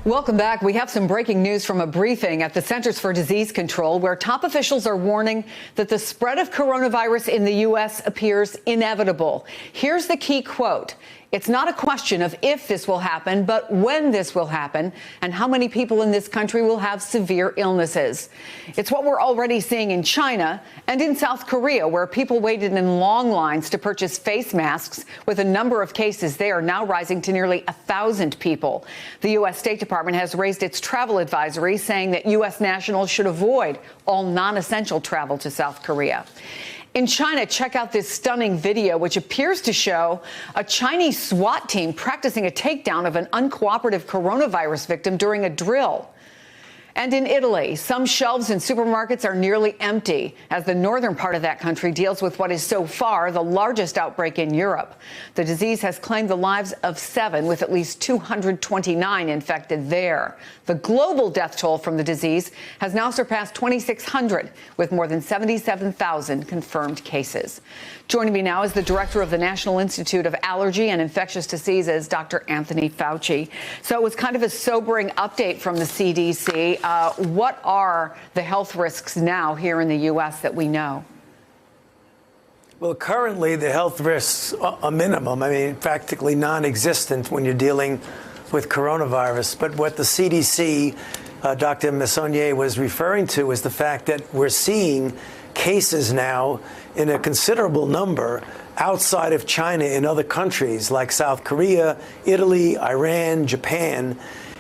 Welcome back. We have some breaking news from a briefing at the Centers for Disease Control, where top officials are warning that the spread of coronavirus in the U.S. appears inevitable. Here's the key quote. It's not a question of if this will happen, but when this will happen and how many people in this country will have severe illnesses. It's what we're already seeing in China and in South Korea, where people waited in long lines to purchase face masks, with a number of cases there now rising to nearly 1,000 people. The U.S. State Department has raised its travel advisory, saying that U.S. nationals should avoid all non-essential travel to South Korea. In China, check out this stunning video, which appears to show a Chinese SWAT team practicing a takedown of an uncooperative coronavirus victim during a drill. And in Italy, some shelves in supermarkets are nearly empty as the northern part of that country deals with what is so far the largest outbreak in Europe. The disease has claimed the lives of 7, with at least 229 infected there. The global death toll from the disease has now surpassed 2,600, with more than 77,000 confirmed cases. Joining me now is the director of the National Institute of Allergy and Infectious Diseases, Dr. Anthony Fauci. So it was kind of a sobering update from the CDC. What are the health risks now here in the U.S. that we know? Well, currently the health risks are minimum. I mean, practically non-existent when you're dealing with coronavirus. But what the CDC, Dr. Messonnier, was referring to is the fact that we're seeing cases now in a considerable number outside of China in other countries like South Korea, Italy, Iran, Japan.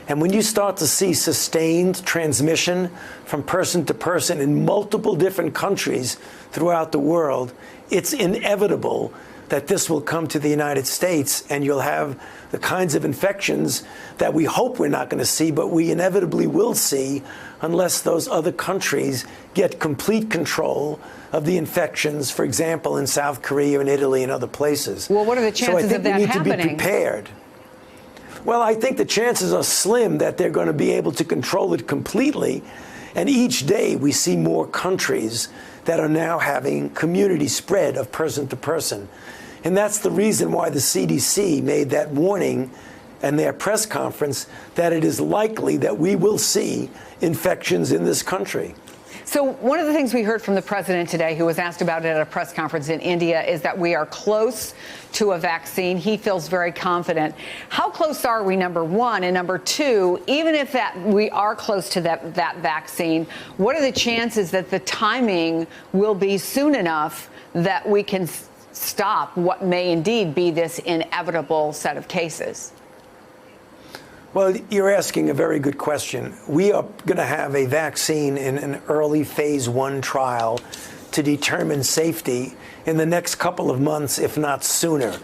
And when you start to see sustained transmission from person to person in multiple different countries throughout the world, it's inevitable that this will come to the United States, and you'll have the kinds of infections that we hope we're not going to see, but we inevitably will see unless those other countries get complete control of the infections, for example, in South Korea and Italy and other places. Well, what are the chances of that happening? So I think we need to be prepared. Well, I think the chances are slim that they're going to be able to control it completely. And each day we see more countries that are now having community spread of person to person. And that's the reason why the CDC made that warning in their press conference that it is likely that we will see infections in this country. So one of the things we heard from the president today, who was asked about it at a press conference in India, is that we are close to a vaccine. He feels very confident. How close are we, number one? And number two, even if we are close to that vaccine, what are the chances that the timing will be soon enough that we can stop what may indeed be this inevitable set of cases? Well, you're asking a very good question. We are going to have a vaccine in an early phase 1 trial to determine safety in the next couple of months, if not sooner.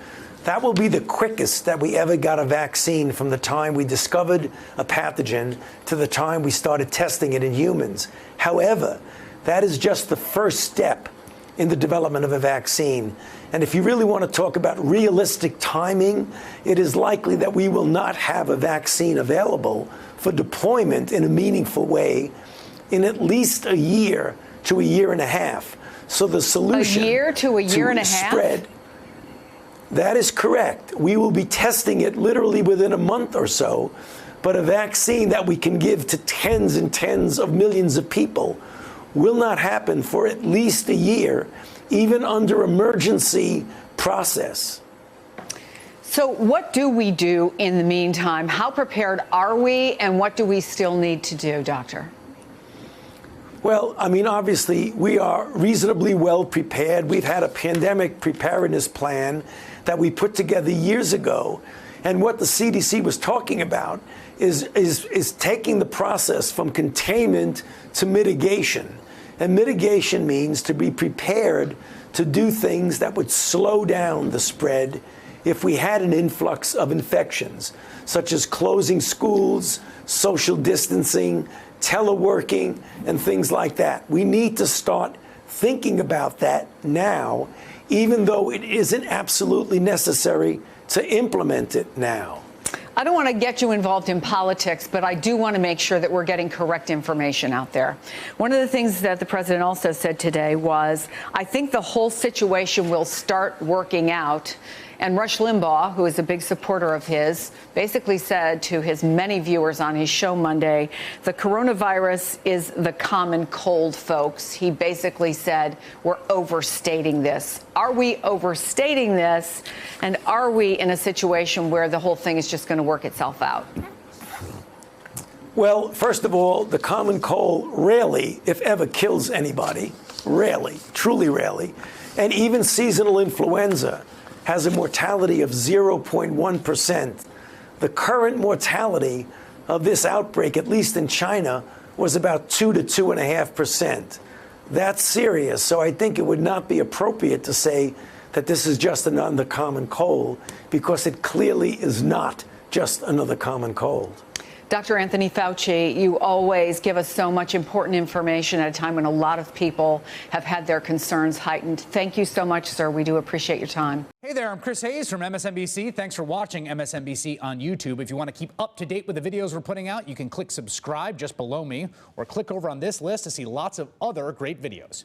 That will be the quickest that we ever got a vaccine from the time we discovered a pathogen to the time we started testing it in humans. However, that is just the first step in the development of a vaccine. And if you really want to talk about realistic timing, it is likely that we will not have a vaccine available for deployment in a meaningful way in at least a year to a year and a half. So the solution— A year to a year and a half? Spread, that is correct. We will be testing it literally within a month or so, but a vaccine that we can give to tens and tens of millions of people will not happen for at least a year, even under emergency process. So what do we do in the meantime? How prepared are we, and what do we still need to do, Doctor? Well, I mean, obviously, we are reasonably well prepared. We've had a pandemic preparedness plan that we put together years ago. And what the CDC was talking about is taking the process from containment to mitigation. And mitigation means to be prepared to do things that would slow down the spread if we had an influx of infections, such as closing schools, social distancing, teleworking, and things like that. We need to start thinking about that now, even though it isn't absolutely necessary to implement it now. I don't want to get you involved in politics, but I do want to make sure that we're getting correct information out there. One of the things that the president also said today was, I think the whole situation will start working out And Rush Limbaugh, who is a big supporter of his, basically said to his many viewers on his show Monday, the coronavirus is the common cold, folks. He basically said, we're overstating this. Are we overstating this? And are we in a situation where the whole thing is just going to work itself out? Well, first of all, the common cold rarely, if ever, kills anybody. Rarely, truly rarely. And even seasonal influenza has a mortality of 0.1%. The current mortality of this outbreak, at least in China, was about 2 to 2.5%. That's serious. So I think it would not be appropriate to say that this is just another common cold, because it clearly is not just another common cold. Dr. Anthony Fauci, you always give us so much important information at a time when a lot of people have had their concerns heightened. Thank you so much, sir. We do appreciate your time. Hey there, I'm Chris Hayes from MSNBC. Thanks for watching MSNBC on YouTube. If you want to keep up to date with the videos we're putting out, you can click subscribe just below me or click over on this list to see lots of other great videos.